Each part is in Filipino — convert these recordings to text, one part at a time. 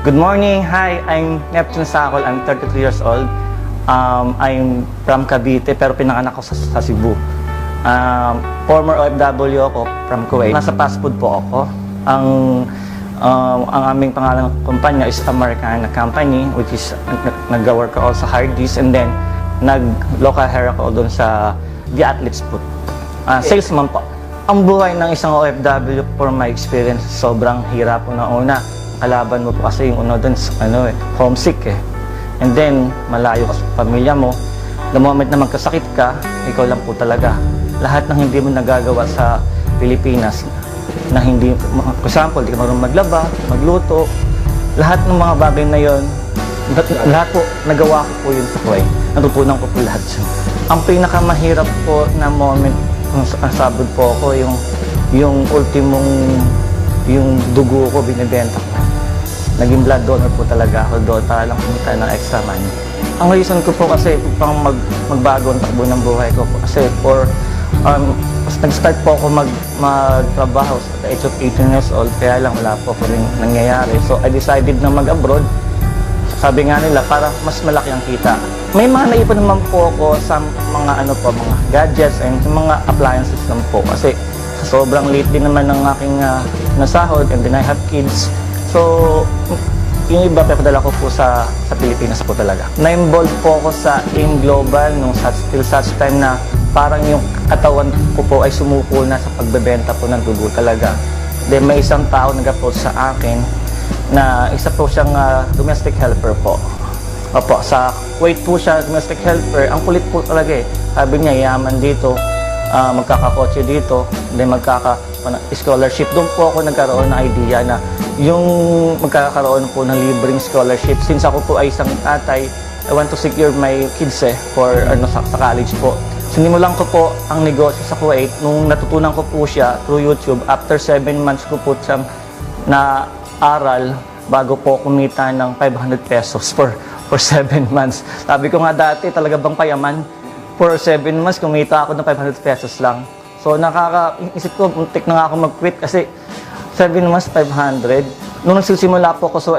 Good morning. Hi, I'm Neptune Sacol. I'm 33 years old. I'm from Cavite pero pinanganak ako sa Cebu. Former OFW ako from Kuwait. Nasa fast food po ako. Ang aming pangalan ng kumpanya is Americana Company, which is nag-work ako sa Hardee's, and then nag-local hair ako doon sa The Athletes Food. Salesman po. Ang buhay ng isang OFW, for my experience, sobrang hirap po na una. Kalaban mo po kasi yung una doon, homesick eh. And then, malayo ka sa pamilya mo. The moment na magkasakit ka, ikaw lang po talaga. Lahat ng hindi mo nagagawa sa Pilipinas, na hindi, for example, di ka marunong maglaba, magluto, lahat ng mga bagay na yon, lahat po, nagawa ko po yun sa Kuwait. Natutunan ko po lahat yun. Ang pinakamahirap po na moment, kung sabod po ako, yung ultimong, yung dugo ko, binibenta ko. Naging blood donor po talaga ako doon para lang kumita ng extra money. Ang reason ko po kasi pang magbago ang takbo ng buhay ko po. Kasi nag-start po ako magtrabaho sa the age of 18 years old, kaya lang wala po ko rin nangyayari. So I decided na mag-abroad. Sabi nga nila, para mas malaki ang kita. May mga naipon naman po ako sa mga mga gadgets and mga appliances naman po. Kasi sobrang late din naman ng aking nasahod, and then I have kids. So, yung iba papadala ko po sa Pilipinas po talaga. Na-involve po ako sa AIM Global nung till such time na parang yung katawan ko po ay sumuko na sa pagbebenta po ng dugo talaga. Then may isang tao nag-approach sa akin na isa po siyang domestic helper po. Opo, sa Kuwait po siya, domestic helper. Ang kulit po talaga eh. Sabi niya, yaman dito, magkakakotse dito, then magkaka-scholarship. Doon po ako nagkaroon ng idea na yung magkakaroon po ng libreng scholarship. Since ako po ay isang tatay, I want to secure my kids for sa college po. Sinimulan ko po ang negosyo sa Kuwait nung natutunan ko po siya through YouTube. After 7 months ko po siyang na-aral bago po kumita ng 500 pesos for 7 months. Sabi ko nga dati, talaga bang payaman? For 7 months, kumita ako ng 500 pesos lang. So isip ko, muntik na nga ako mag-quit kasi 7 months, 500. Nung nagsisimula po ako, so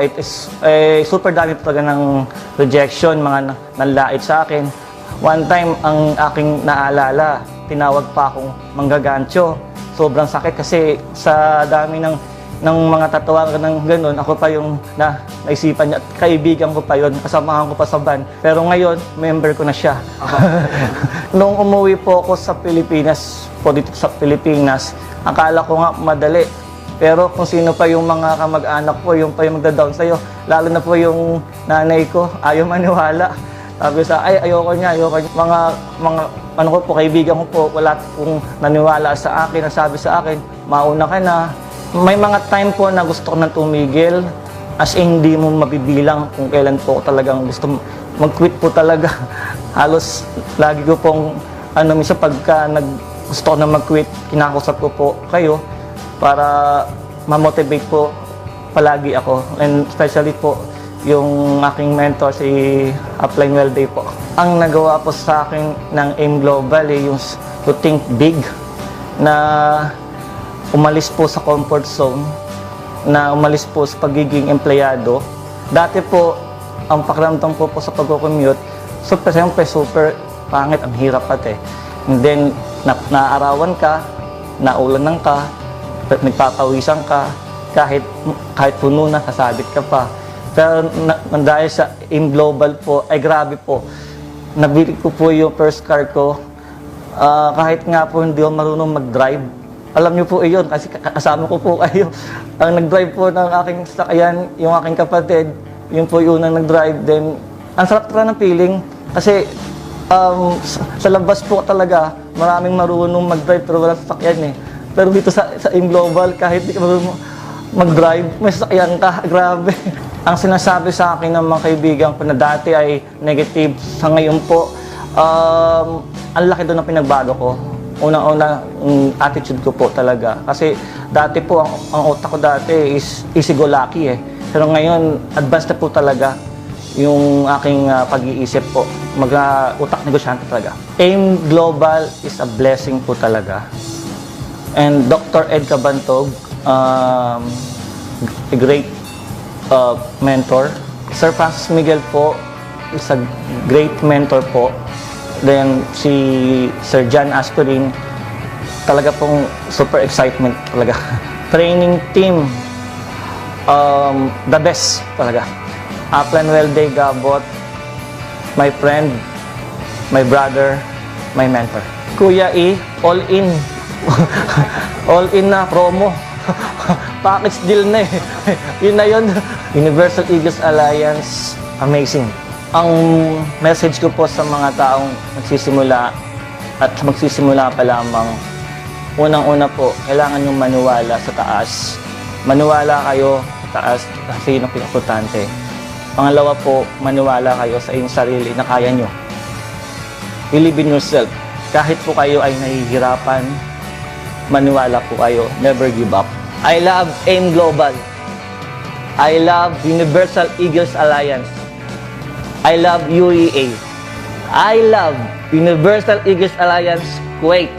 super dami talaga ng rejection, mga nanlait sa akin. One time, ang aking naalala, tinawag pa akong manggagancho. Sobrang sakit kasi sa dami ng mga tatawagan ng ganun, ako pa yung naisipan niya, kaibigan ko pa yun, kasamahan ko pa sa van. Pero ngayon, member ko na siya. Nung umuwi po ako sa Pilipinas, dito sa Pilipinas, akala ko nga madali. Pero kung sino pa yung mga kamag-anak ko, yung pa yung magda-down sa'yo, lalo na po yung nanay ko, ayaw maniwala. Sabi sa, ayoko niya. Mga kaibigan ko po, wala pong naniwala sa akin, nasabi sa akin, mauna ka na. May mga time po na gusto ko na tumigil, as in hindi mo mabibilang kung kailan po talagang gusto mag-quit po talaga. Halos lagi ko pong, minsan pagka gusto ko na mag-quit, kinakusap ko po kayo para ma-motivate po palagi ako. And especially po, yung aking mentor, si Upline Welday po. Ang nagawa po sa akin ng AIM Global, yung to think big, na umalis po sa comfort zone, na umalis po sa pagiging empleyado. Dati po, ang pakiramdam po sa pag-commute, super pangit, ang hirap pati. And then, naarawan ka, naulanan ka, nagpapawisan ka, kahit puno na, sasabit ka pa. Pero dahil sa AIM Global po, ay grabe po. Nabili ko po yung first car ko. Kahit nga po hindi ako marunong mag-drive. Alam niyo po iyon, kasi kasama ko po kayo. Ang nag-drive po ng aking sakyan, yung aking kapatid, yung po yung nag-drive. Then, ang sarap ng feeling. Kasi sa labas po talaga, maraming marunong mag-drive pero walang sasakyan eh. Pero dito sa AIM Global, kahit di ka marunong mag-drive, may sasakyan ka. Grabe. Ang sinasabi sa akin ng mga kaibigan ko na dati ay negative, sa ngayon po, ang laki doon na pinagbago ko. Unang-una, attitude ko po talaga. Kasi dati po, ang utak ko dati is easy-go-lucky eh. Pero ngayon, advanced na po talaga yung aking pag-iisip po. Utak negosyante talaga. AIM Global is a blessing po talaga. And Dr. Ed Cabantog, a great mentor. Sir Francis Miguel po is a great mentor po. Then si Sir John Aspirin, talaga pong super excitement talaga. Training team, the best talaga. Aplan Welde Gabot, my friend, my brother, my mentor. Kuya E, all in. All in na promo. Package deal na eh. Yun na yun. Universal Eagles Alliance, amazing. Ang message ko po sa mga taong magsisimula at magsisimula pa lamang, unang-una po, kailangan nyo maniwala sa taas. Maniwala kayo sa taas kasi yun ang pinakimportante. Pangalawa po, maniwala kayo sa inyong sarili na kaya nyo. Believe in yourself. Kahit po kayo ay nahihirapan, maniwala po kayo. Never give up. I love AIM Global. I love Universal Eagles Alliance. I love UEA. I love Universal Eagles Alliance Kuwait.